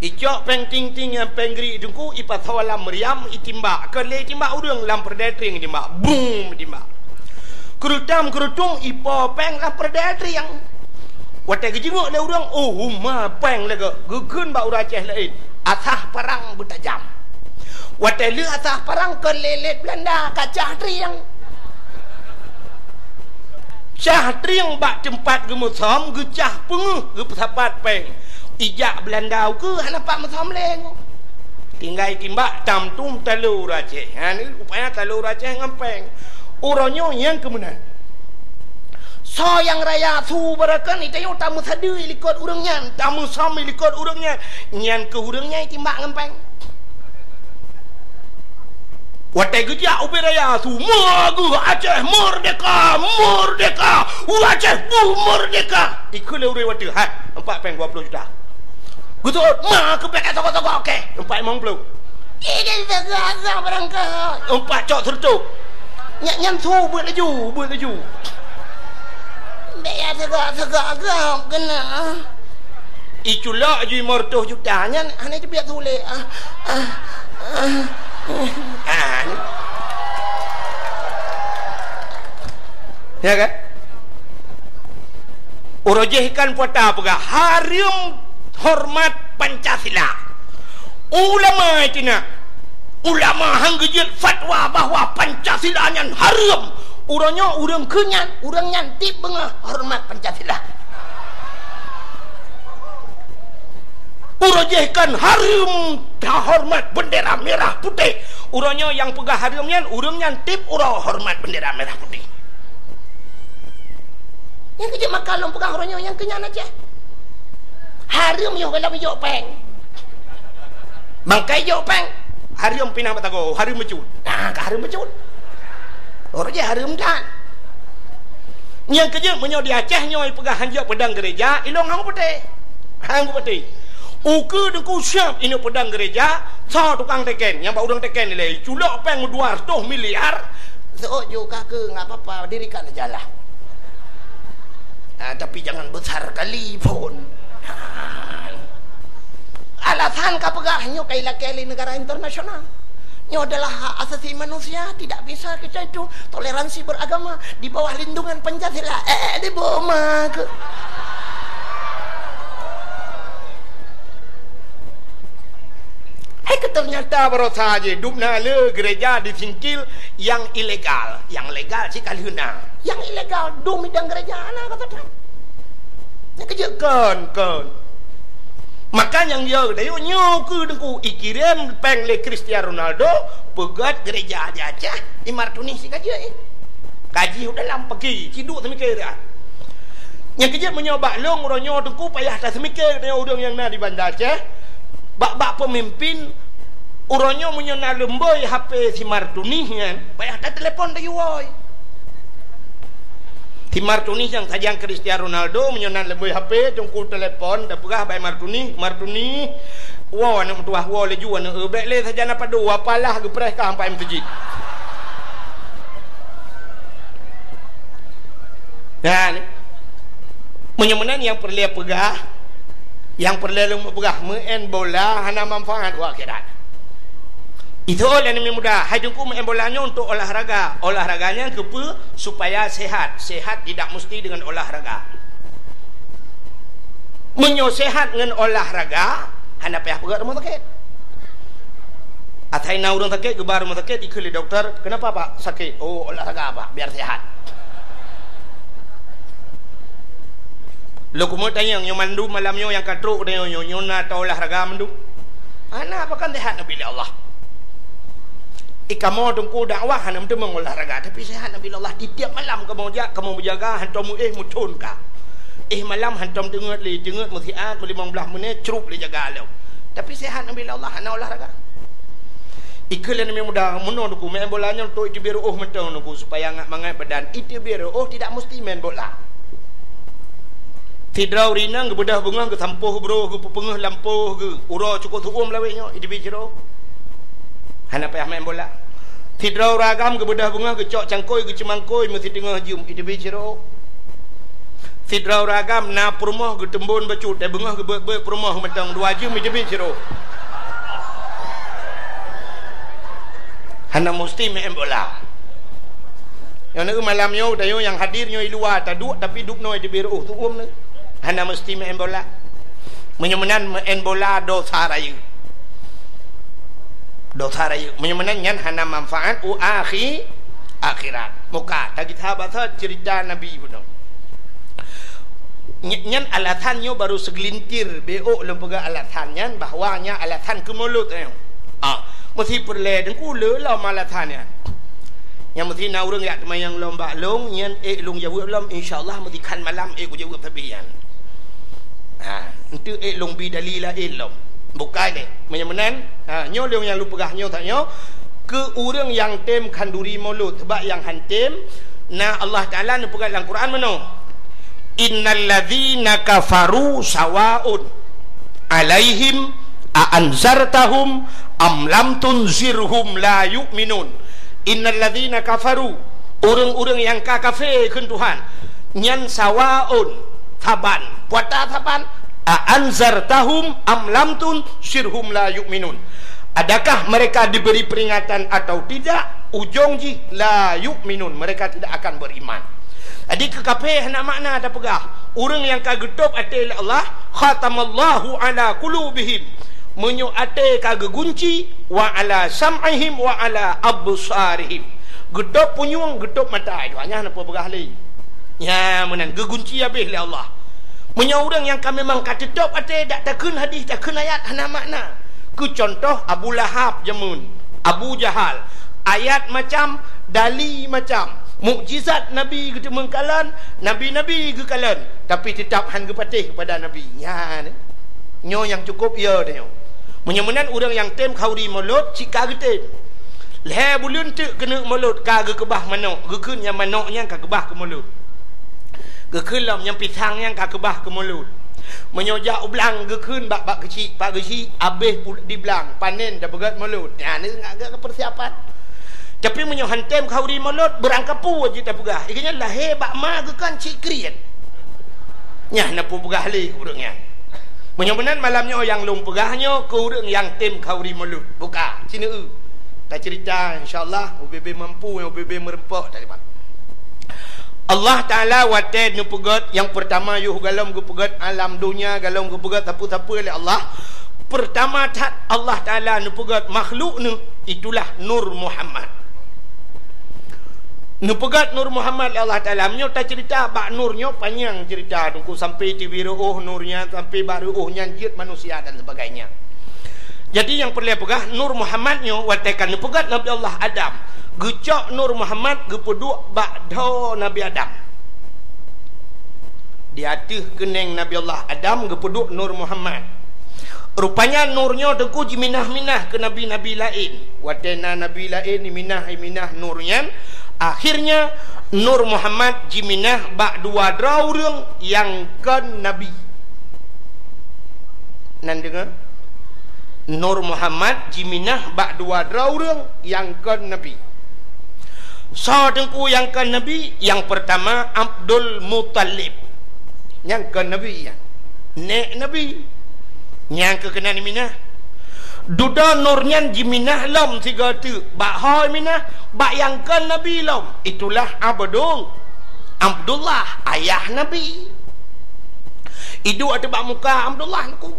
Icok peng ting ting yang penggri dengku ipat sawalam meriam itimbak ke le timbak urang lampar detri yang timbak boom timbak kerutam kerutung ipo peng lampar detri yang watai kejenguk le urang ma peng le gegeun ba urang Aceh lain asah perang bertajam watai le asah perang ke lelet Belanda kacah triang cah triang bak tempat gemusom gecah penguh ge pesapat peng ijak Belanda ke hanapak mesam leng tinggal timbak tamtum talur Aceh. Ni rupanya talur Aceh ngempeng uronyo yang kemudian so yang raya su berakan itayo tamu sadu ilikot urangnya tamu sam ilikot urangnya nyan ke urangnya timbak ngempeng watai gejak ubi raya su magu Aceh merdeka merdeka Aceh merdeka ikut le urang watai hat 4.20 juta Gusto, kebek toko-toko oke. 4.50. Ini segala berangkat. 4 cok sertuk. Nyan su buat laju. Biar segala kena. Iculak je 500 juta. Nyan hanya je biar sulit. Ya kan? Urojehkan puata pegah harum hormat Pancasila. Ulama itina ulama hanggejit fatwa bahwa Pancasila nyan haram. Urangnya urang kenyan, urang nyantip bengah hormat Pancasila. Urojehkan haram hormat bendera merah putih. Urangnya yang pegah haram nyan urang nyantip urang hormat bendera merah putih. Yang kejap makalong pegah urangnya yang kenyan aja. Harum yo kalau yo peng. Mangkai yo peng. Harum pinang batago, harum mecut. Nah, ka harum mecut. Orang je harum dan. Yang kerja menyo di Aceh nyoy pegah hanjak pedang gereja, ilong hang putih. Hang putih. Uku dengku siap ini pedang gereja, so tukang teken, yang bau udang teken nilai culok peng 200 miliar. So juga ke enggak apa-apa, dirikan aja lah. Tapi jangan besar kali pun. Alasan kapegahnya kaila-kaili negara internasional ini adalah hak asasi manusia, tidak bisa kita itu toleransi beragama di bawah lindungan Pancasila di bawah ternyata baru saja dubna le gereja disingkil yang ilegal, yang legal sih kalihuna, yang ilegal dumi dan gereja anak kata yang kejekan maka yang dia dayo nyoku dengku ikirim peng le Cristiano Ronaldo pegat gereja aja di Martuni si kaji kaji udah lam pergi ciduk semikir dah yang kerja menyoba long ronyo dengku payah tak semikir dia udang yang na di Bandar Aceh bak pemimpin uronyo menyona lemboi HP si Martuni kan payah tak telepon dah woi si Martuni yang sajang Cristiano Ronaldo menyonan lebih HP jongkul telepon dah pegah by Martuni wow anak tuah wow leju anak bek le saja napa do apalah gepres ka sampai masjid Nah ni menyemenan yang perlu pegah, yang perlu pegah main bola hana manfaat akhirat. Itu oleh yang mudah. Hajungku main bolanya untuk olahraga. Olahraganya kepa supaya sehat. Sehat tidak mesti dengan olahraga. Menyosehat dengan olahraga hana payah pergi rumah sakit. Atai na orang sakit gebar rumah sakit ikut doktor. Kenapa Pak sakit? Oh olahraga Pak biar sehat. Lo kumut tanya yang mandu malamnya yang katruk dia nyona atau olahraga mandu. Ana apa kan sehat nabi Allah. Kamu tunggu dakwah hanya untuk mengolahraga tapi sehat nabi Allah. Di tiap malam kamu berjaga hantam mutun ka. Malam hantam dengat musiat 15 menit cerup le jaga lo. Tapi sehat nabi Allah hanya olahraga. Ikulah yang mudah menon ku main bolanya untuk itu biar mentang ku supaya ngak mangai badan. Itu biar tidak mesti main bola. Tidrau rinang ke bedah bunga ke tampuh bro ke pengah lampuh ke ura cukup tuum laweknya itu bicara. Hana payah main bola. Tidrau ragam ke bedah bunga ke cok cangkoi ke cemangkoi mesti tengah jum itu bicara. Tidrau ragam na perumah ke tembun bacut dan bunga ke perumah mentang 2 jum itu bicara. Hana mesti main bola. Yang nak malamnya tayo yang hadirnya di luar tak duk tapi duk noi di biru tu ni. Hana mesti main bola. Menyemenan main bola dosa raya. Dosa raya. Menyemenan nyan hana manfaat akhirat. Muka tak kita baca cerita Nabi pun. Nyan alatannya baru segelintir beok lembaga alatannya bahawanya alatan ke mulut mesti perle dan kula lah malatannya yang mesti na urang yak yang lomba long nyan long jawab lom insyaallah mesti kan malam ku jawab tabian itu long bi dalila lom bukan ni menyemenan nyo long yang lu pegah nyo tak nyo ke urang yang tem kanduri mulut sebab yang hantem na Allah Taala nu pegah dalam Quran mano innal ladzina kafaru sawaun alaihim a'anzartahum am lam tunzirhum la yu'minun. Innal ladzina kafaru orang-orang yang kafir keun Tuhan nyan sawaun taban puata taban a'anzartahum am lam tunzirhum la yu'minun. Adakah mereka diberi peringatan atau tidak? Ujung ji la yu'minun, mereka tidak akan beriman. Jadi kekafir nak makna ada pegah orang yang kagetup ate Allah khatamallahu ala qulubihim menyu ate kage gunci wa ala sam'ihim wa ala absarihim getup punyung getup mata itu hanya apa pegah li ya menan gegunci habis li Allah menyu orang yang kami memang katetup ate dak takun hadis takun ayat hana makna ku contoh Abu Lahab jamun Abu Jahal ayat macam dali macam mukjizat Nabi kita mengkalan Nabi-Nabi ke kalan tapi tetap han patih kepada Nabi ya ni nyo yang cukup ya dia menyemenan orang yang tem khauri mulut cika getem le bulun tu kena mulut ka ge kebah manok gekeun yang manoknya ka kebah ke mulut gekeun yang pisang yang ka kebah ke mulut menyojak ublang gekeun bak kecil pak kecil habis di belang panen dah begat mulut ya ni agak persiapan. Tapi menyo hantem khauri mulut berangkapu aja tak pegah ikanya lahir bak ma ke kan cik kriat nyah napu pegah li urangnya menyemenan malamnya yang long pegahnya ke urang yang tem khauri mulut buka sini tak cerita insyaallah UBB mampu UBB merempak tadi pak Allah Taala wated nu pegat yang pertama yuh galom gu pegat alam dunia galom gu pegat tapu-tapu oleh Allah pertama tat Allah Taala nu pegat makhluk nu itulah Nur Muhammad nu pegat Nur Muhammad Allah Taala menyo ta cerita bak nurnya panjang cerita tunggu sampai tibiru nurnya sampai baru nyanjit manusia dan sebagainya. Jadi yang perlu pegah Nur Muhammad nyo watekan nu pegat Nabi Allah Adam gecok Nur Muhammad gepeduk bak do Nabi Adam di atas keneng Nabi Allah Adam gepeduk Nur Muhammad rupanya nurnya tengku jiminah-minah ke nabi-nabi lain watena nabi lain minah nurnya. Akhirnya Nur Muhammad jiminah bak dua draurung yang kan Nabi. Nan dengar? Nur Muhammad jiminah bak dua draurung yang kan Nabi. So tengku yang ke Nabi, yang pertama Abdul Muttalib, yang ke Nabi ya, nek Nabi, yang ke kena ni Minah, duda nurnya jiminah lom tiga tu, bak hoi Minah, bak yang ke Nabi lom, itulah Abdullah ayah Nabi. Idu ada bak muka Abdullah aku.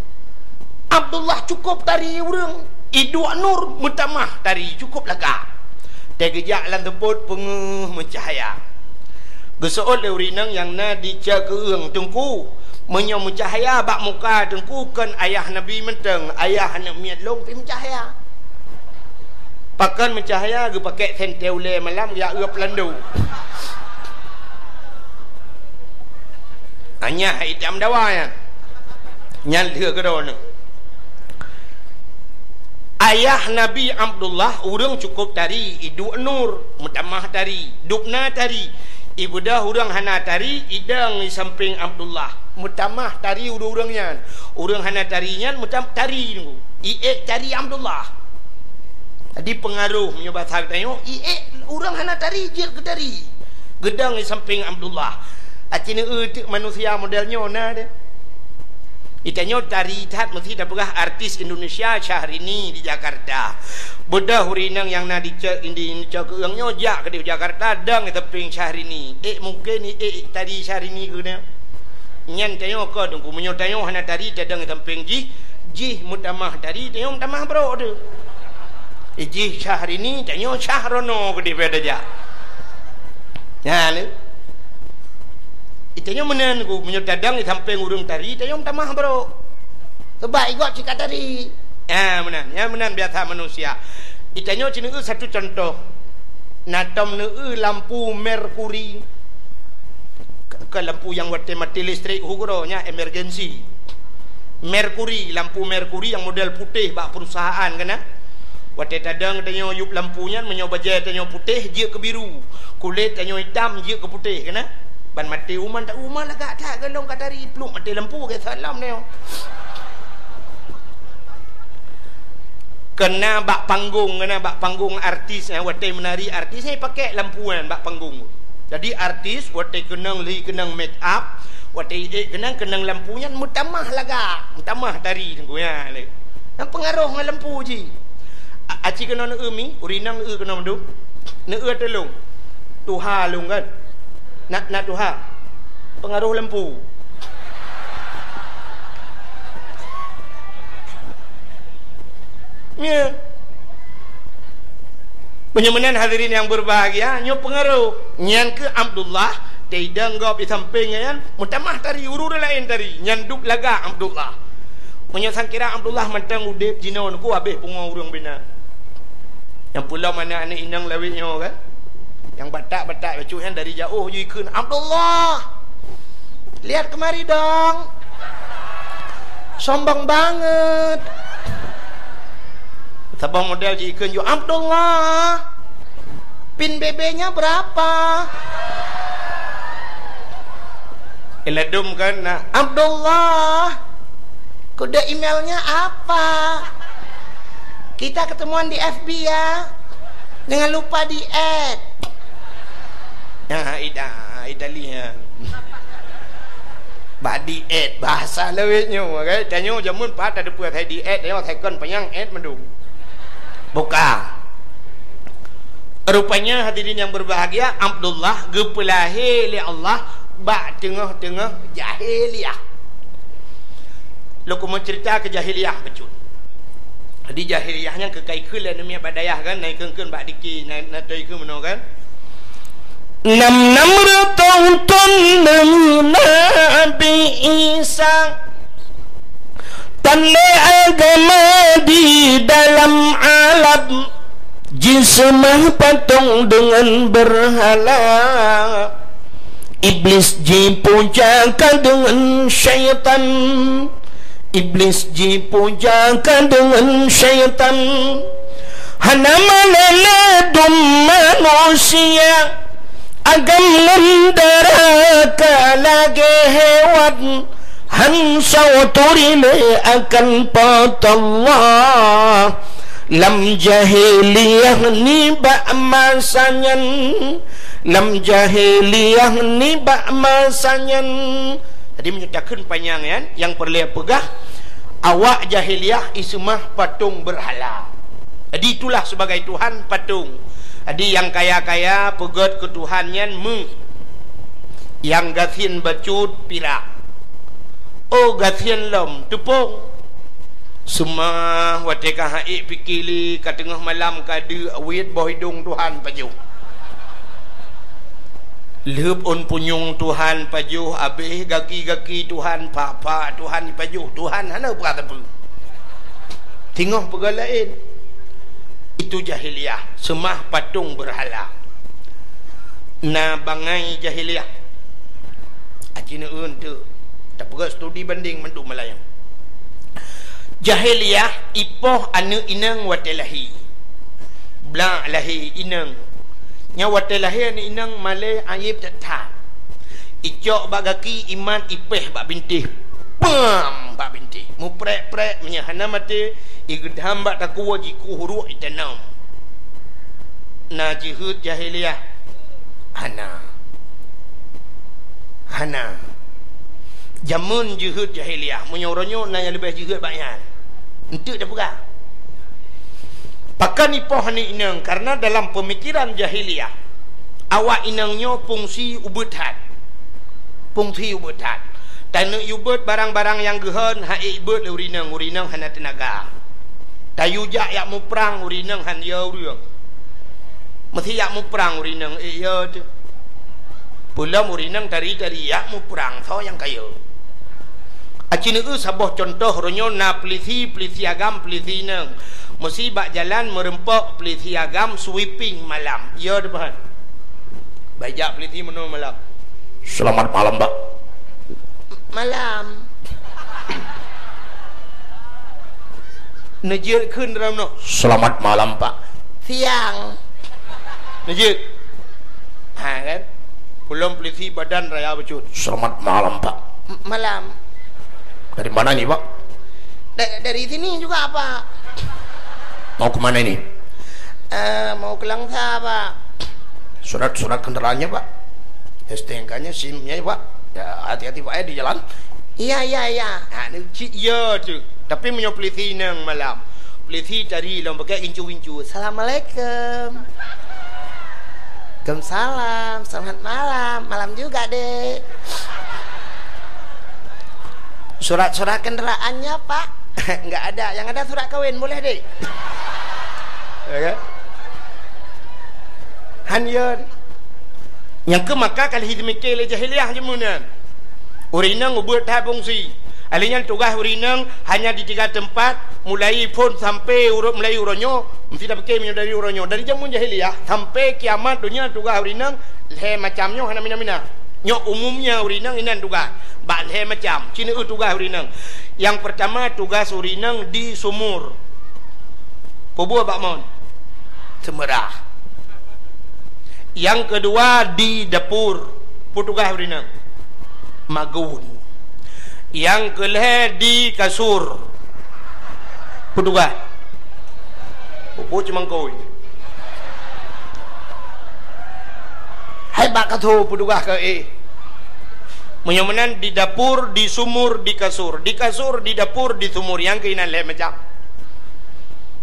Abdullah cukup tari urang, idu nur mutamah tari cukup lega. Tegejak lan teput penguh mencahaya. Gesoot le urinang yang na dica keung tengku menyo mencahaya bak muka tengku kan ayah Nabi menteng, ayah nak miat long pi mencahaya. Pakan mencahaya ge pakai senteule malam ya eup landu. Hanya hitam dawa ya. Nyal dia ke dona. Ayah Nabi Abdullah urang cukup tari, idu nur mutamah tari, dukna tari, ibu dah urang hana tari, idang di samping Abdullah mutamah tari urang-urangnya, urang hana tarinya mutam tari nunggu, iek tari Abdullah. Tadi pengaruh menyobat hak tanya, iek urang hana tari je ke tari, gedang di samping Abdullah. Acina manusia modelnya na deh. Itanya tari tat mesti dah pegah artis Indonesia Syahrini di Jakarta. Bedah hurinang yang na dicek indi cak yang nyojak ke di Jakarta dang teping Syahrini. Mungkin tadi Syahrini ke dia. Nyan tanyo ke dengku menyo tanyo hana tari tadang teping ji mutamah tari tanyo mutamah bro de. Ji Syahrini tanyo Syahrono ke di beda ja. Ya le. Itanya menen ku menyodadang di samping urung tari, itanya tamah bro. Sebab ikut cika tari. Menan biasa manusia. Itanya cina satu contoh. Natam lampu merkuri. Ke lampu yang mati listrik hukuronya emergency. Merkuri, lampu merkuri yang model putih bak perusahaan kena. Waktu tadang tanya yup lampunya menyoba jaya tanya putih je ke biru. Kulit tanya hitam je ke putih kena. Ban mati uman tak uman lah tak gelong kat tari pluk mati lampu ke salam ni. Kena bak panggung artis waktu menari artis ni pakai lampuan bak panggung. Jadi artis waktu kenang make up, waktu kenang lampunya mutamah laga, mutamah tari tengku ya ni. Yang pengaruh dengan lampu je. Aci kena nak umi, urinang kena menduk. Nak telung. Tuha lung kan. Nak tuha pengaruh lampu. Ya. Penyemanan hadirin yang berbahagia, nyo pengaruh. Nyan ke Abdullah, tidak ngop di samping kan, mutamah tari urur lain tari, nyan duk laga Abdullah. Punya sangkira Abdullah mentang udip jinon ku habis pungo urang bina. Yang pula mana anak inang lawitnya kan? Yang batak-batak bacuhan dari jauh jikun Abdullah, lihat kemari dong, sombong banget. Sabang model jikun yo Abdullah, pin BB-nya berapa? Eladum kan nah. Abdullah, kode emailnya apa? Kita ketemuan di FB ya, jangan lupa di add. Ya, Italia. Badi add bahasa lewitnya, okay? Tanya jamun pat ada puas hai di add, dia thai kon penyang add mendung. Buka. Rupanya hadirin yang berbahagia, Abdullah gepelahi li Allah ba tengah-tengah jahiliyah. Loku mau cerita ke jahiliyah becut. Di jahiliyahnya kekaikul dan demi badayah kan naik keun bak diki na toi ke meno kan. 600 tahun Nabi Isa tanda agama di dalam alam, jismah patung dengan berhala, iblis dipujakan dengan syaitan, iblis dipujakan dengan syaitan. Hana maladum manusia agam mendaraka lagi hewan, hansau turime akan patallah lam jahiliyah ni ba'masanyan, lam jahiliyah ni ba'masanyan. Tadi menyatakan panjang kan, yang perlu pegah awak jahiliyah ismah patung berhala. Jadi itulah sebagai Tuhan patung. Jadi yang kaya-kaya pegat ke Tuhannya yang gathin bacut pirak, oh gathin lom tepung semua wateka haik pikili ke tengah malam kadu awit boh hidung Tuhan paju leup on punyung Tuhan paju abih gaki-gaki Tuhan pak Tuhan paju Tuhan hana berkata apa tengah perkara lain. Itu jahiliyah, semah patung berhala. Na bangai jahiliyah. Acina untuk tak perlu studi banding mendu Melayu. Jahiliyah ipoh anu inang watelahi. Bla lahi inang. Nya watelahi anu inang malay ayib tetap. Icok bagaki iman ipeh bak bintih. Pam bak bintih. Mu prek-prek menyahana mati. Igedham bak takwa jiku huruk itanam. Na jihud jahiliyah hana jamun jihud jahiliyah menyoronyo na yang lebih jihud banyak untuk dah pegah pakan ipoh ni inang karena dalam pemikiran jahiliyah awak inangnya fungsi ubutan tanu ubut barang-barang yang gehan haik ubut le urinang hana tenaga tayujak yak mu perang urinang han ya urang mesti yak mu perang urinang ya tu pula urinang dari yak mu perang so yang kaya acina sabah contoh ronyo na pelisi agam pelisi nang mesti bak jalan merempok pelisi agam sweeping malam ya depan bajak pelisi menu malam selamat malam Pak malam Najir kun dalam no. Selamat malam Pak. Siang. Najir. Ha kan? Belum peliti badan raya becut. Selamat malam Pak. Malam. Dari mana nih Pak? Dari sini juga Pak. Mau kemana ini? Mau ke Langsa Pak. Surat kendaraannya Pak. STNK-nya, SIM-nya Pak. Ya hati-hati Pak ya di jalan. Iya. Ha ni cik ya tu. Tapi menyopeliti nang malam. Peliti tadi long pakai incu-incu. Assalamualaikum. Waalaikumsalam. Selamat malam. Malam juga, Dek. Surat kendaraannya, Pak? Enggak ada. Yang ada surat kawin, boleh, Dek? Ya. Hanyan. Yang ke maka kali hidmikil jahiliyah jemunan. Urinang ubut tak fungsi. Alinya tugas urinang hanya di 3 tempat, mulai pun sampai mulai uronyo, mesti dah pakai minyak dari uronyo. Dari zaman jahiliyah sampai kiamat dunia tugas urinang le macamnya hana mina-mina. Nyok umumnya urinang inan tugas. Bak le macam. Cina tugas urinang. Yang pertama tugas urinang di sumur. Pobua bak mon. Semerah. Yang kedua di dapur. Tugas urinang. Magun. Yang kelih di kasur petugas pupu cemangkoi hai bak katu petugas ke menyamanan di dapur, di sumur, di kasur, di dapur, di sumur yang keinan leh macam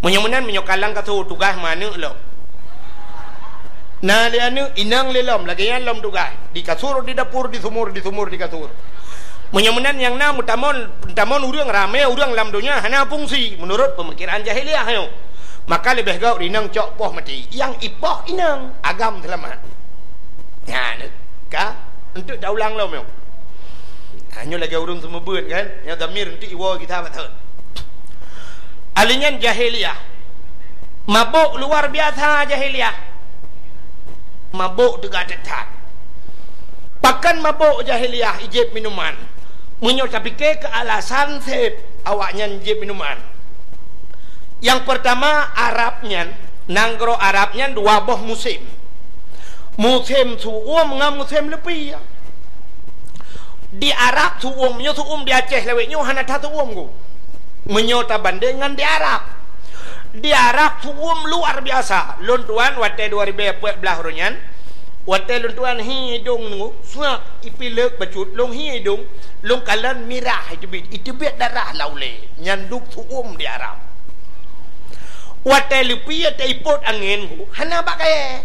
menyamanan menyokalang katu tugas mana lo nah lianu inang lelom lagi yang lom tugas di kasur, di dapur, di sumur, di kasur. Menyamanan yang nam tamon urang ramai urang lam dunia hana fungsi menurut pemikiran jahiliyah yo. Maka lebih gau rinang cok poh mati. Yang ipoh inang agam selamat. Ya, ka untuk daulang lo yo. Hanya lagi urang semua beut kan. Yang damir untuk iwo kita betul. Alinyan jahiliyah. Mabuk luar biasa jahiliyah. Mabuk tegak tetap. Pakan mabuk jahiliyah ijib minuman. Menyo tapi ke alasan sep awaknya ijib minuman. Yang pertama Arabnya, nanggro Arabnya 2 boh musim. Musim suum ngam musim lebih. Di Arab suum di Aceh leweknya hana ta suum go. Menyo ta bandingan di Arab. diarak tuum luar biasa luntuan wate 2014 runyan wate luntuan hidung nu suak ipilek bacut long hidung long kalan mirah itu bit darah laule nyanduk tuum diarak wate lupi te ipot angin hana bakai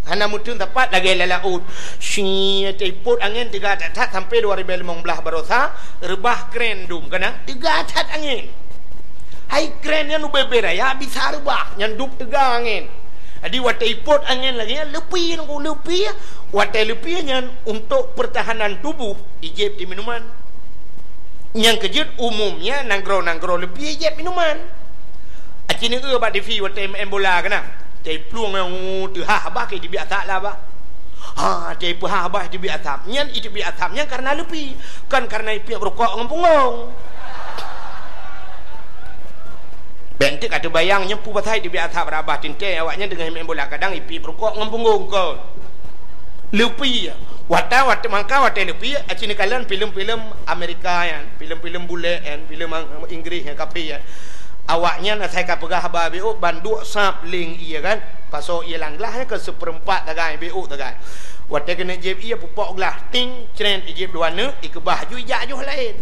hana mutun tepat lagi lalaut si te ipot angin 3 tat sampai 2015 barosa rebah krendum kana 3 tat angin hai kren yang berbeda ya bisa rebah nyanduk 3 angin jadi wate ipot angin lagi lupi nunggu lupi wate lupi nyan untuk pertahanan tubuh ijib di minuman yang kejut umumnya nanggro lupi ijib minuman acini ba di fi wate embola kana te pluang yang tu ha ba ke di biasa lah ba ha te pu ha ba di biasa nyan itu biasa nyan karena lupi kan karena ipi rokok ngempungong bentik ada bayang nyempu batai di biasa berabah tinte awaknya dengan embola kadang ipi rokok ngempungong ko lupi wata mangka wate lupi acini kalian film-film Amerika yan film-film bule yan film Inggris yang kapi ya awaknya na saya kapegah BO bandu sap ling iya kan pasal ia langlah ke seperempat tagai BO tagai wate kena jeb ia pupok lah ting cren jeb dua ne ikebah ju jajuh lain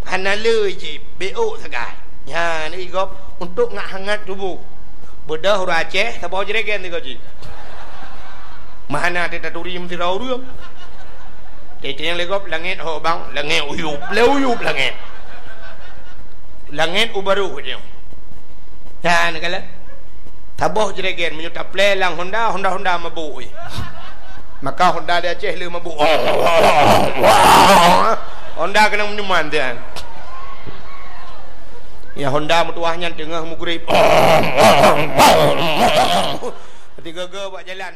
hana le jeb BO tagai ya ni gop untuk ngak hangat tubuh bedah hura Aceh tabau jeregen ni gaji mana teta turim tirau ruam tete yang legop langit ho bang langit uyup langit ubaru dia ya nak kala taboh jeregen menyuta plelang Honda mabuk maka Honda dia Aceh le mabuk Honda kena menyuman dia ya Honda mutuahnya tengah mugrib ketika buat jalan